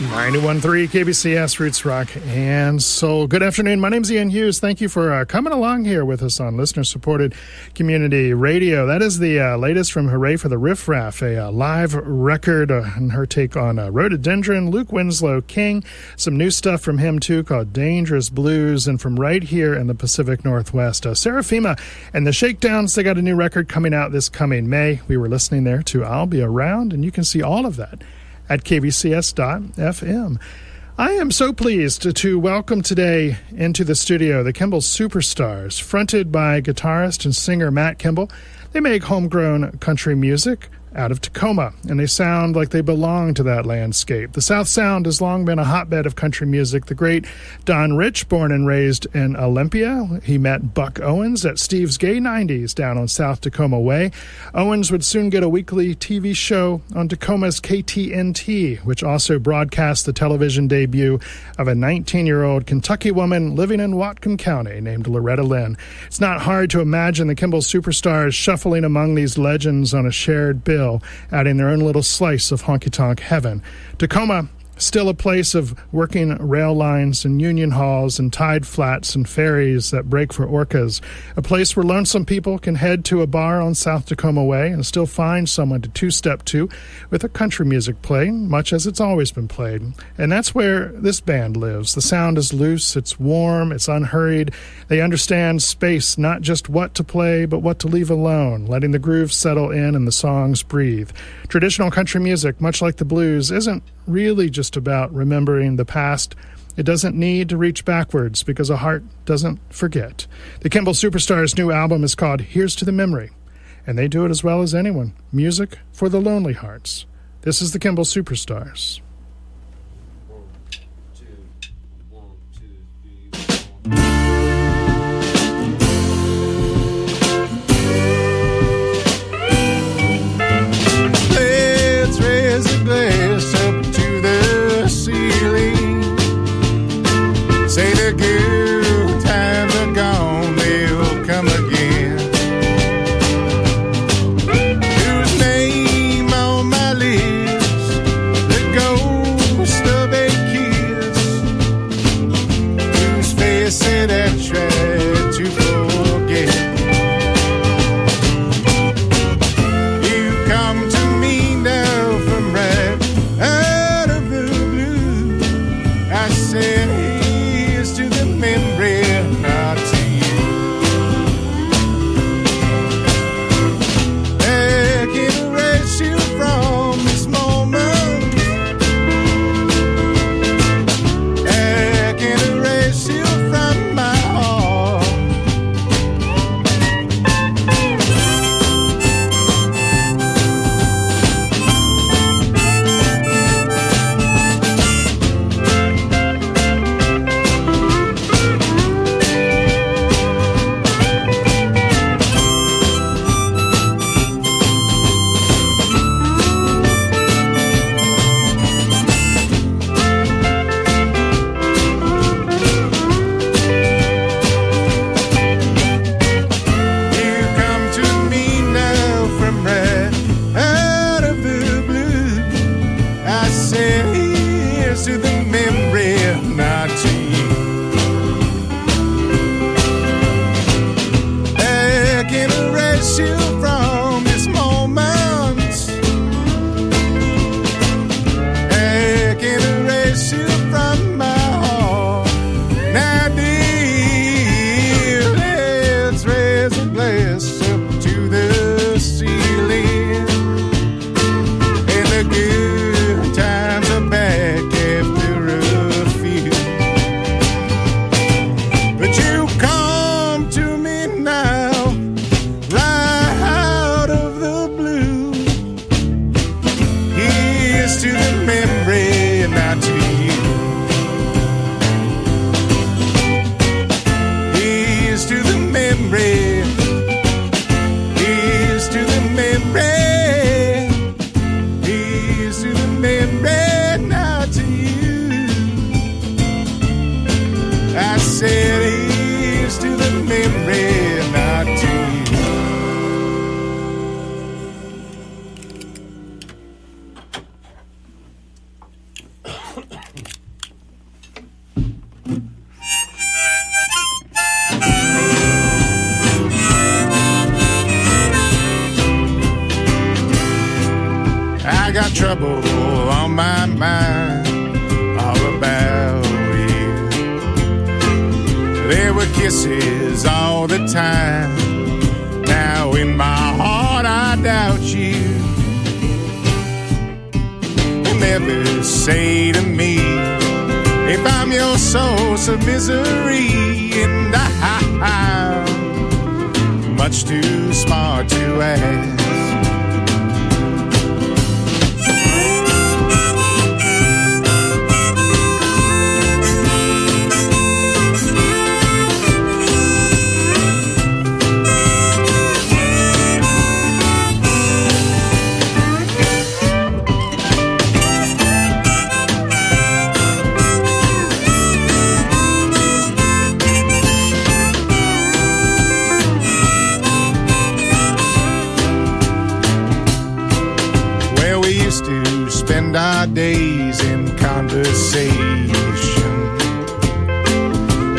91.3 KBCS Roots Rock and Soul. Good afternoon. My name's Iaan Hughes. Thank you for coming along here with us on listener-supported community radio. That is the latest from Hooray for the Riff Raff, a live record and her take on Rhododendron, Luke Winslow King. Some new stuff from him, too, called Dangerous Blues. And from right here in the Pacific Northwest, Seraphima and the Shakedowns. They got a new record coming out this coming May. We were listening there to I'll Be Around, and you can see all of that at kbcs.fm. I am so pleased to welcome today into the studio the Kimball Superstars, fronted by guitarist and singer Matt Kimball. They make homegrown country music out of Tacoma, and they sound like they belong to that landscape. The South Sound has long been a hotbed of country music. The great Don Rich, born and raised in Olympia, he met Buck Owens at Steve's Gay 90s down on South Tacoma Way. Owens would soon get a weekly TV show on Tacoma's KTNT, which also broadcast the television debut of a 19-year-old Kentucky woman living in Whatcom County named Loretta Lynn. It's not hard to imagine the Kimball Superstars shuffling among these legends on a shared bill, adding their own little slice of honky-tonk heaven. Tacoma, still a place of working rail lines and union halls and tide flats and ferries that break for orcas. A place where lonesome people can head to a bar on South Tacoma Way and still find someone to two-step to with a country music playing, much as it's always been played. And that's where this band lives. The sound is loose, it's warm, it's unhurried. They understand space, not just what to play, but what to leave alone, letting the grooves settle in and the songs breathe. Traditional country music, much like the blues, isn't really just about remembering the past. It doesn't need to reach backwards because a heart doesn't forget. The Kimball Superstars' new album is called Here's to the Memory, and they do it as well as anyone. Music for the lonely hearts. This is the Kimball Superstars. 1, 2, 1, 2, 3, 4. Let's raise a glass up to the ceiling. Say the good times are gone, they'll come again. Whose name on my lips that goes trouble on my mind, all about you. There were kisses all the time. Now in my heart I doubt you. You never say to me if I'm your source of misery, and I'm much too smart to ask. Spend our days in conversation,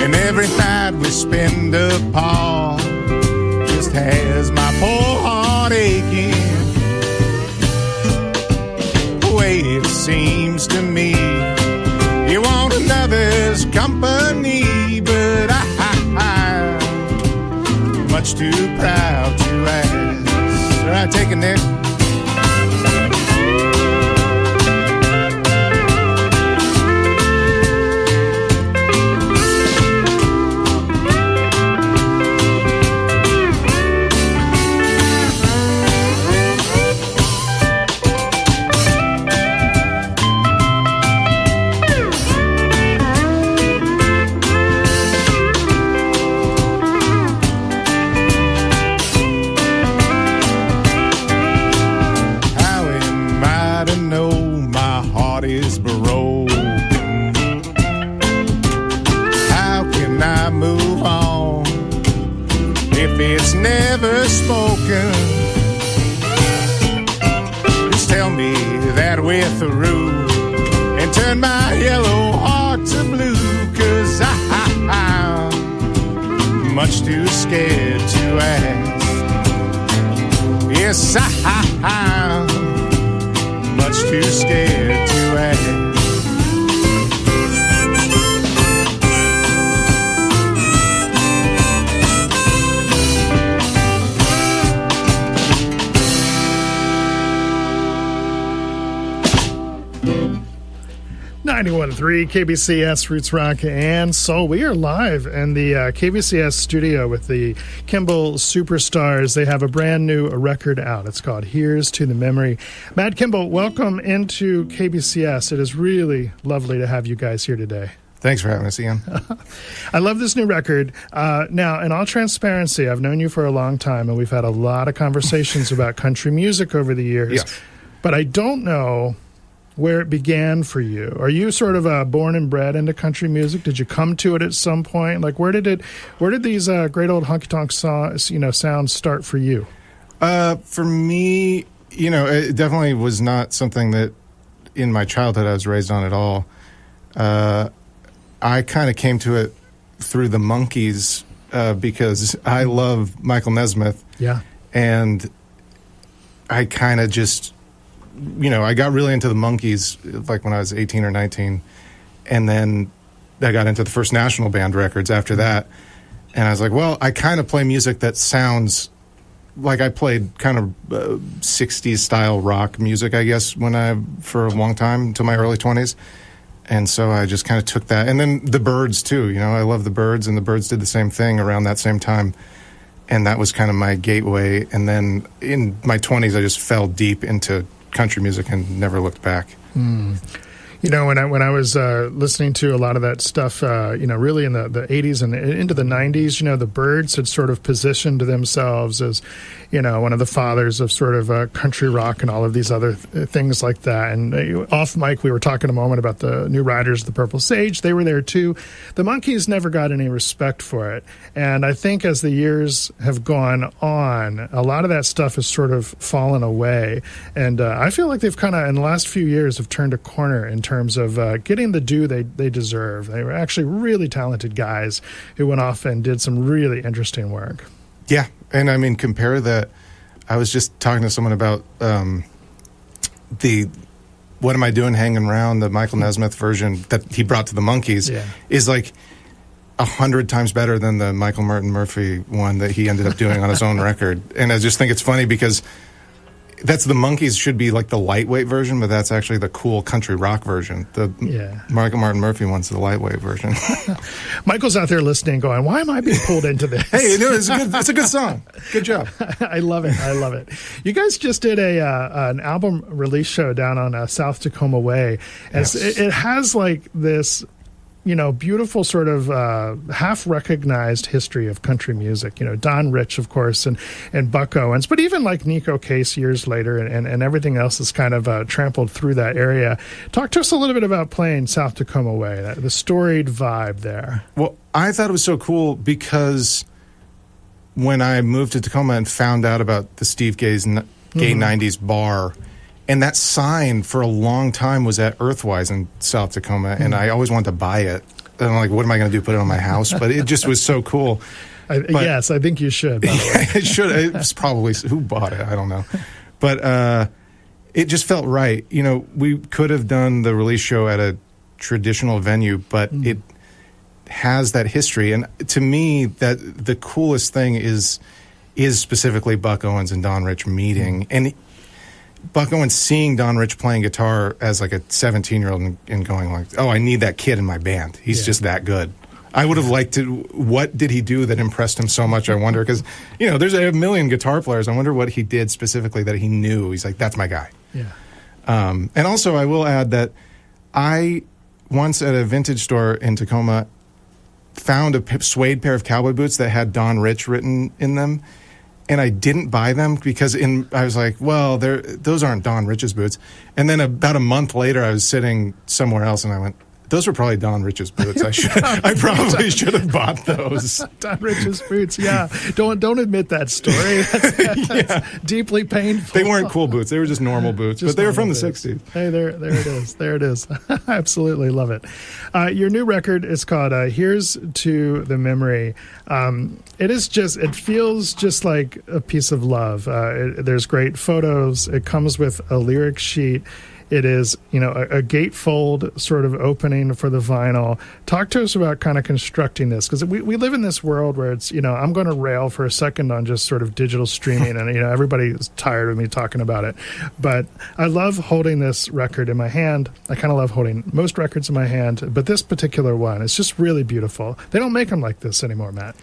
and every night we spend apart just has my poor heart aching. The way it seems to me, you want another's company, but I'm much too proud to ask. All right, take it, Nick. 91.3 KBCS Roots Rock and Soul. We are live in the KBCS studio with the Kimball Superstars. They have a brand new record out. It's called Here's to the Memory. Matt Kimball, welcome into KBCS. It is really lovely to have you guys here today. Thanks for having us, Ian. I love this new record. Now, in all transparency, I've known you for a long time, and we've had a lot of conversations about country music over the years. Yes. But I don't know where it began for you. Are you sort of born and bred into country music? Did you come to it at some point? Like, where did these great old honky tonk sounds start for you? For me, it definitely was not something that in my childhood I was raised on at all. I kind of came to it through the Monkees because I love Michael Nesmith. Yeah. And I kind of just, I got really into the Monkees like when I was 18 or 19. And then I got into the first National Band records after that. And I was like, well, I kind of play music that sounds like I played kind of 60s style rock music, I guess, for a long time, until my early 20s. And so I just kind of took that. And then the Byrds, too. I love the Byrds, and the Byrds did the same thing around that same time. And that was kind of my gateway. And then in my 20s, I just fell deep into country music and never looked back. When I was listening to a lot of that stuff, really in the 80s and into the 90s, the Byrds had sort of positioned themselves as, one of the fathers of sort of country rock and all of these other things like that. And off mic, we were talking a moment about the New Riders of the Purple Sage. They were there too. The Monkees never got any respect for it. And I think as the years have gone on, a lot of that stuff has sort of fallen away. And I feel like they've kind of, in the last few years, have turned a corner in terms of getting the due they deserve. They were actually really talented guys who went off and did some really interesting work. Yeah, and I mean, compare that. I was just talking to someone about the What Am I Doing Hanging Around, the Michael Nesmith version that he brought to the Monkees, is like 100 times better than the Michael Martin Murphy one that he ended up doing on his own record. And I just think it's funny because that's the Monkees should be like the lightweight version, but that's actually the cool country rock version. The Michael Martin Murphy one's the lightweight version. Michael's out there listening going, why am I being pulled into this? Hey, no, it's a good song. Good job. I love it. I love it. You guys just did an album release show down on South Tacoma Way. And it has like this, beautiful sort of half recognized history of country music. Don Rich, of course, and Buck Owens, but even like Nico Case years later and everything else is kind of trampled through that area. Talk to us a little bit about playing South Tacoma Way, the storied vibe there. Well, I thought it was so cool because when I moved to Tacoma and found out about the Steve Gay's Gay 90s bar, and that sign for a long time was at Earthwise in South Tacoma, and I always wanted to buy it. And I'm like, what am I going to do, put it on my house? But it just was so cool. Yes, I think you should, by the way. It should. It was probably, who bought it? I don't know. But it just felt right. We could have done the release show at a traditional venue, but it has that history. And to me, that the coolest thing is specifically Buck Owens and Don Rich meeting. And Buck Owens seeing Don Rich playing guitar as like a 17-year-old and going like, oh, I need that kid in my band. He's just that good. I would have liked to, what did he do that impressed him so much, I wonder? Because, there's a million guitar players. I wonder what he did specifically that he knew. He's like, that's my guy. Yeah. And also, I will add that I once at a vintage store in Tacoma found a suede pair of cowboy boots that had Don Rich written in them. And I didn't buy them because I was like, well, those aren't Don Rich's boots. And then about a month later, I was sitting somewhere else, and I went, those were probably Don Rich's boots. I probably should have bought those. Don Rich's boots, yeah. Don't admit that story. That's deeply painful. They weren't cool boots. They were just normal boots, but they were from the 60s. Hey, there it is. There it is. I absolutely love it. Your new record is called Here's to the Memory. It feels just like a piece of love. There's great photos. It comes with a lyric sheet. It is, a gatefold sort of opening for the vinyl. Talk to us about kind of constructing this, because we live in this world where it's, I'm going to rail for a second on just sort of digital streaming, and, everybody is tired of me talking about it. But I love holding this record in my hand. I kind of love holding most records in my hand, but this particular one, it's just really beautiful. They don't make them like this anymore, Matt.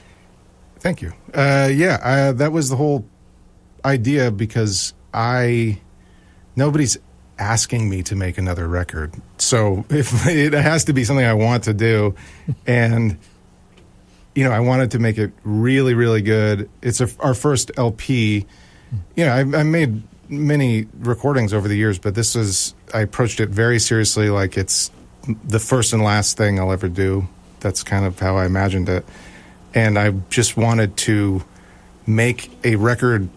Thank you. That was the whole idea, because nobody's asking me to make another record. So if it has to be something I want to do, and I wanted to make it really, really good. It's our first LP. I made many recordings over the years, but I approached it very seriously, like it's the first and last thing I'll ever do. That's kind of how I imagined it. And I just wanted to make a record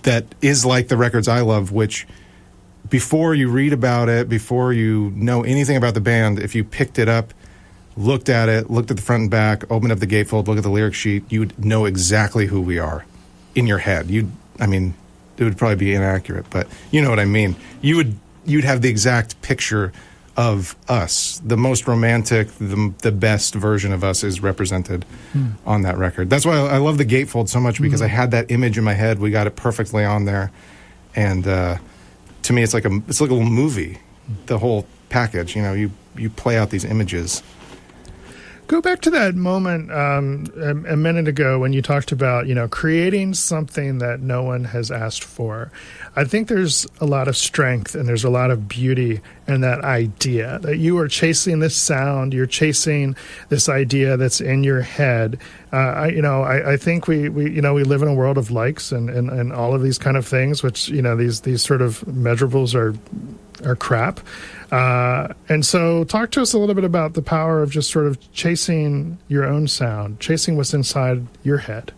that is like the records I love, which before you read about it, before you know anything about the band, if you picked it up, looked at the front and back, opened up the gatefold, look at the lyric sheet, you'd know exactly who we are in your head. It would probably be inaccurate, but you know what I mean. You'd have the exact picture of us. The most romantic, the best version of us is represented on that record. That's why I love the gatefold so much, because I had that image in my head. We got it perfectly on there, and to me, it's like a little movie. The whole package, you play out these images. Go back to that moment a minute ago when you talked about, creating something that no one has asked for. I think there's a lot of strength and there's a lot of beauty in that idea that you are chasing this sound, you're chasing this idea that's in your head. I think we live in a world of likes and all of these kind of things, which, these sort of measurables are crap. And so talk to us a little bit about the power of just sort of chasing your own sound, chasing what's inside your head.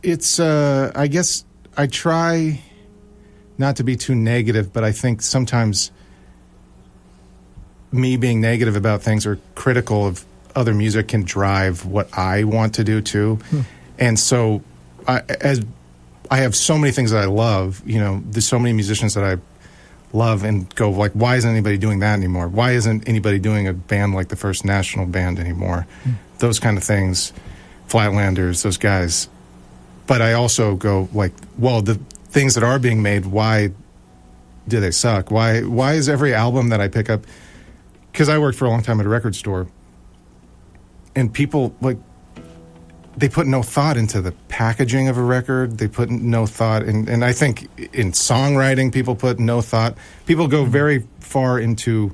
It's I guess I try not to be too negative, but I think sometimes me being negative about things or critical of other music can drive what I want to do too. And so I have so many things that I love. There's so many musicians that I love and go like, why isn't anybody doing that anymore? Why isn't anybody doing a band like the First National Band anymore? Those kind of things, Flatlanders, those guys. But I also go like, well, the things that are being made, why do they suck? Why is every album that I pick up? Because I worked for a long time at a record store, and people like, they put no thought into the packaging of a record. They put no thought and I think in songwriting, people put no thought. People go very far into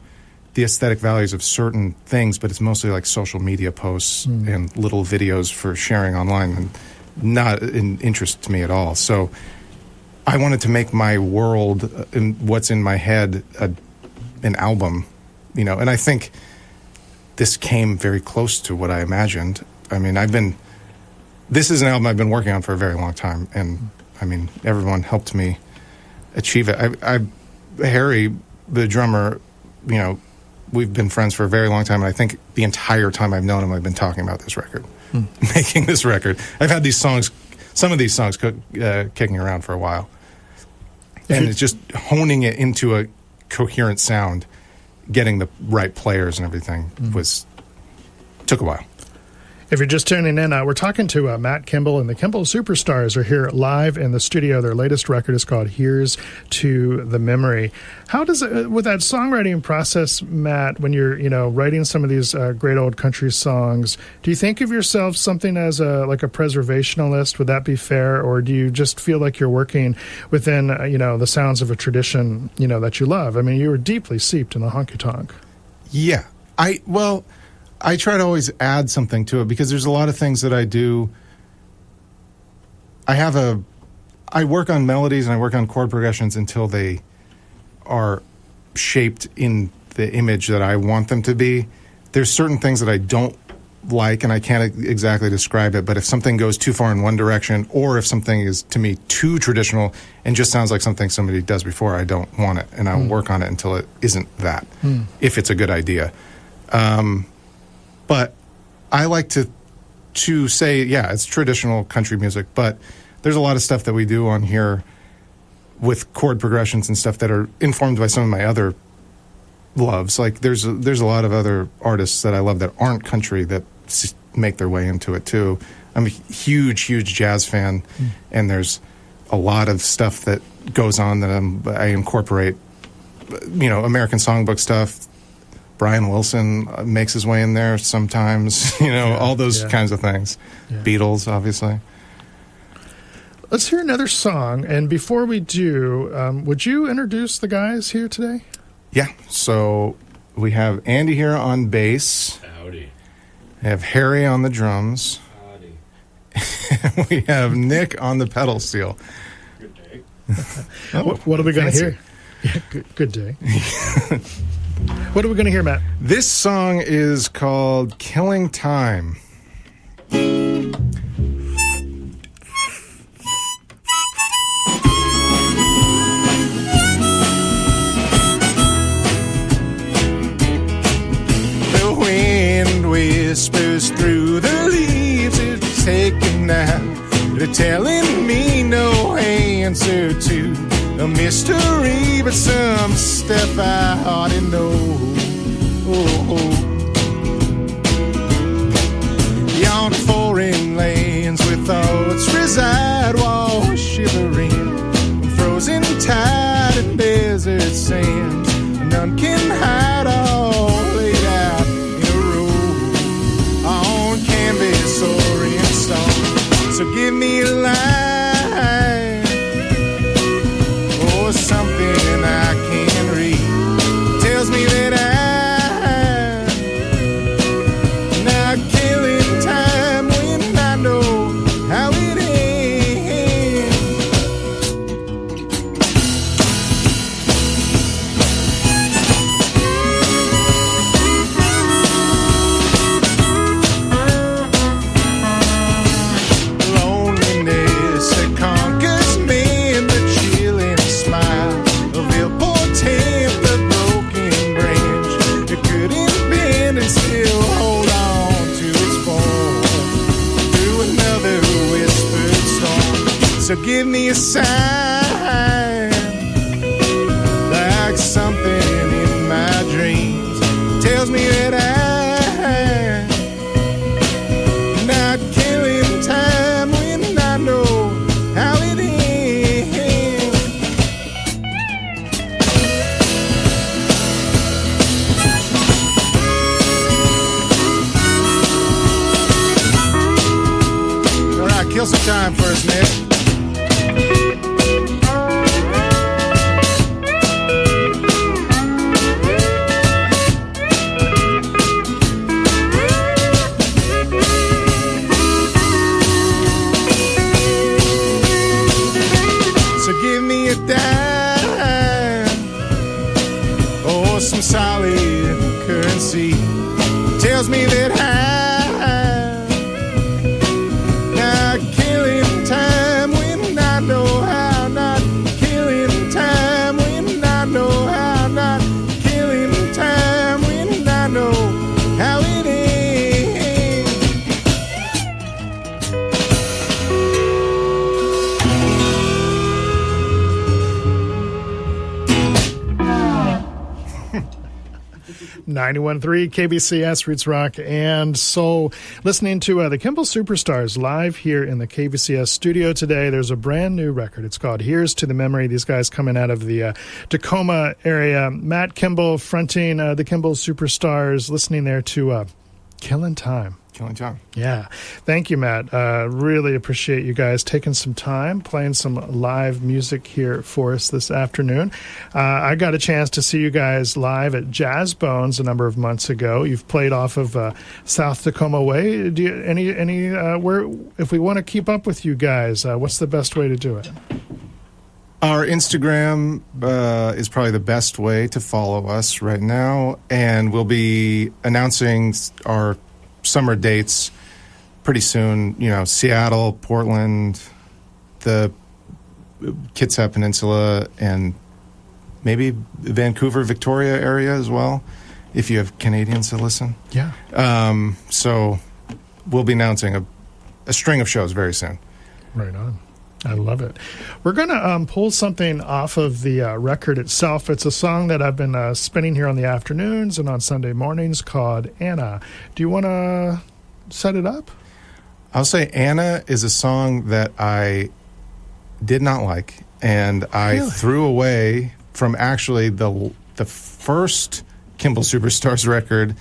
the aesthetic values of certain things, but it's mostly like social media posts and little videos for sharing online, and not an interest to me at all. So I wanted to make my world and what's in my head an album, and I think this came very close to what I imagined. I mean, this is an album I've been working on for a very long time, and I mean, everyone helped me achieve it. Harry, the drummer, we've been friends for a very long time, and I think the entire time I've known him, I've been talking about this record, making this record. I've had some of these songs kicking around for a while, and it's just honing it into a coherent sound, getting the right players and everything took a while. If you're just tuning in, we're talking to Matt Kimball, and the Kimball Superstars are here live in the studio. Their latest record is called Here's to the Memory. How does it, with that songwriting process, Matt, when you're writing some of these great old country songs, do you think of yourself something as a preservationalist? Would that be fair, or do you just feel like you're working within the sounds of a tradition that you love? I mean, you were deeply steeped in the honky tonk. Yeah, I try to always add something to it, because there's a lot of things that I do. I work on melodies and I work on chord progressions until they are shaped in the image that I want them to be. There's certain things that I don't like, and I can't exactly describe it, but if something goes too far in one direction, or if something is, to me, too traditional and just sounds like something somebody does before, I don't want it, and I'll work on it until it isn't that, if it's a good idea. But I like to say, yeah, it's traditional country music, but there's a lot of stuff that we do on here with chord progressions and stuff that are informed by some of my other loves. Like there's a lot of other artists that I love that aren't country that make their way into it too. I'm a huge jazz fan, and there's a lot of stuff that goes on that I incorporate, American songbook stuff. Brian Wilson makes his way in there sometimes, all those kinds of things. Yeah. Beatles, obviously. Let's hear another song. And before we do, would you introduce the guys here today? Yeah. So we have Andy here on bass. Howdy. We have Harry on the drums. Howdy. We have Nick on the pedal steel. Good day. What are we going to hear? Yeah, good day. What are we going to hear, Matt? This song is called Killing Time. The wind whispers through the leaves. It's taking now. They're telling me no answer to a mystery, but some stuff I already know. Yon foreign lands where thoughts reside, while shivering from frozen tide and desert sands. None can hide, all laid out in a row on canvas or in stone. So give me a line or something I can read. Tells me that So give me a sign, like something in my dreams tells me that I'm not killing time when I know how it ends. All right, kill some time for us, Nick. Some solid currency tells me that I'm not killing time when I know how, not killing time when I know how, not killing time when I know how it ends. 91.3 KBCS Roots Rock and Soul. Listening to the Kimball Superstars live here in the KBCS studio today. There's a brand new record. It's called Here's to the Memory. These guys coming out of the Tacoma area. Matt Kimball fronting the Kimball Superstars. Listening there to Killing Time. Killing time. Yeah. Thank you, Matt. Really appreciate you guys taking some time, playing some live music here for us this afternoon. I got a chance to see you guys live at Jazz Bones a number of months ago. You've played off of South Tacoma Way. Do you, where, if we want to keep up with you guys, what's the best way to do it? Our Instagram is probably the best way to follow us right now, and we'll be announcing our summer dates pretty soon. You know, Seattle, Portland, the Kitsap Peninsula, and maybe Vancouver, Victoria area as well, if you have Canadians to listen. Yeah. So we'll be announcing a string of shows very soon. Right on. I love it. We're going to pull something off of the record itself. It's a song that I've been spinning here on the afternoons and on Sunday mornings called Anna. Do you want to set it up? I'll say Anna is a song that I did not like, and I threw away from actually the first Kimball Superstars record.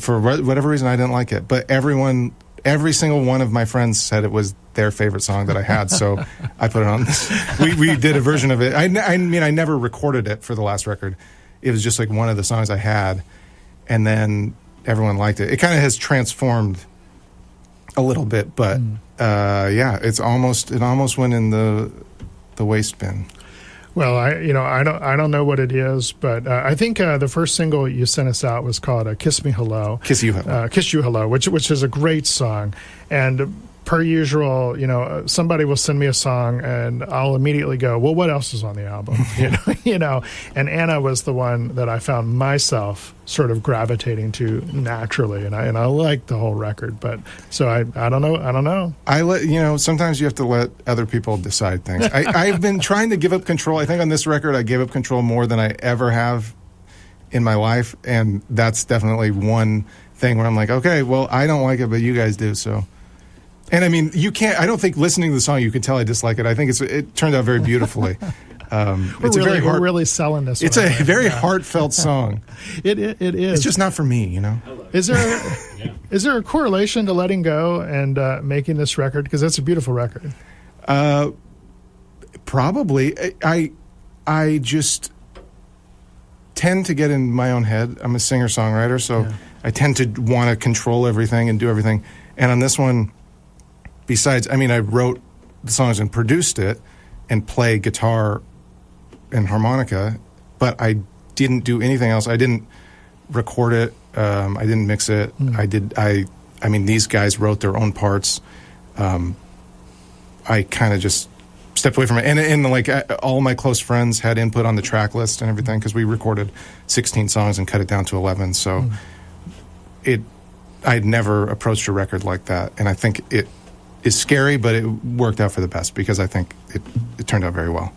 For whatever reason, I didn't like it. But every single one of my friends said it was their favorite song that I had, so I put it on this. We did a version of it. I mean, I never recorded it for the last record. It was just like one of the songs I had, and then everyone liked it. It kind of has transformed a little bit, but yeah, it almost went in the waste bin. Well, I don't know what it is, but I think the first single you sent us out was called "Kiss Me Hello." Kiss You Hello. Kiss You Hello, which is a great song. And per usual, somebody will send me a song, and I'll immediately go, "Well, what else is on the album?" And Anna was the one that I found myself sort of gravitating to naturally, and I like the whole record. But so I don't know. Sometimes you have to let other people decide things. I've been trying to give up control. I think on this record, I gave up control more than I ever have in my life, and that's definitely one thing where I'm like, okay, well, I don't like it, but you guys do, so. And I mean, you can't. I don't think listening to the song you can tell I dislike it. I think it turned out very beautifully. We're really selling this. It's a very heartfelt song. It is. It's just not for me, Is there a correlation to letting go and making this record? Because that's a beautiful record. Probably. I just tend to get in my own head. I'm a singer-songwriter, so I tend to want to control everything and do everything. And on this one, I wrote the songs and produced it and play guitar and harmonica, but I didn't do anything else. I didn't record it. I didn't mix it. These guys wrote their own parts. I kind of just stepped away from it. And all my close friends had input on the track list and everything, because we recorded 16 songs and cut it down to 11. So I'd never approached a record like that. And I think is scary, but it worked out for the best because I think it turned out very well.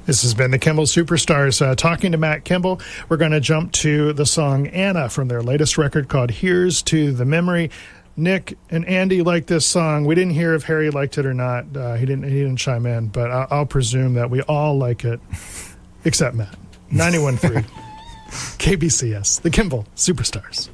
This has been the Kimball Superstars talking to Matt Kimball. We're going to jump to the song Anna from their latest record called Here's to the Memory. Nick and Andy like this song. We didn't hear if Harry liked it or not. He didn't chime in, but I'll presume that we all like it, except Matt. 91.3 KBCS, the Kimball Superstars.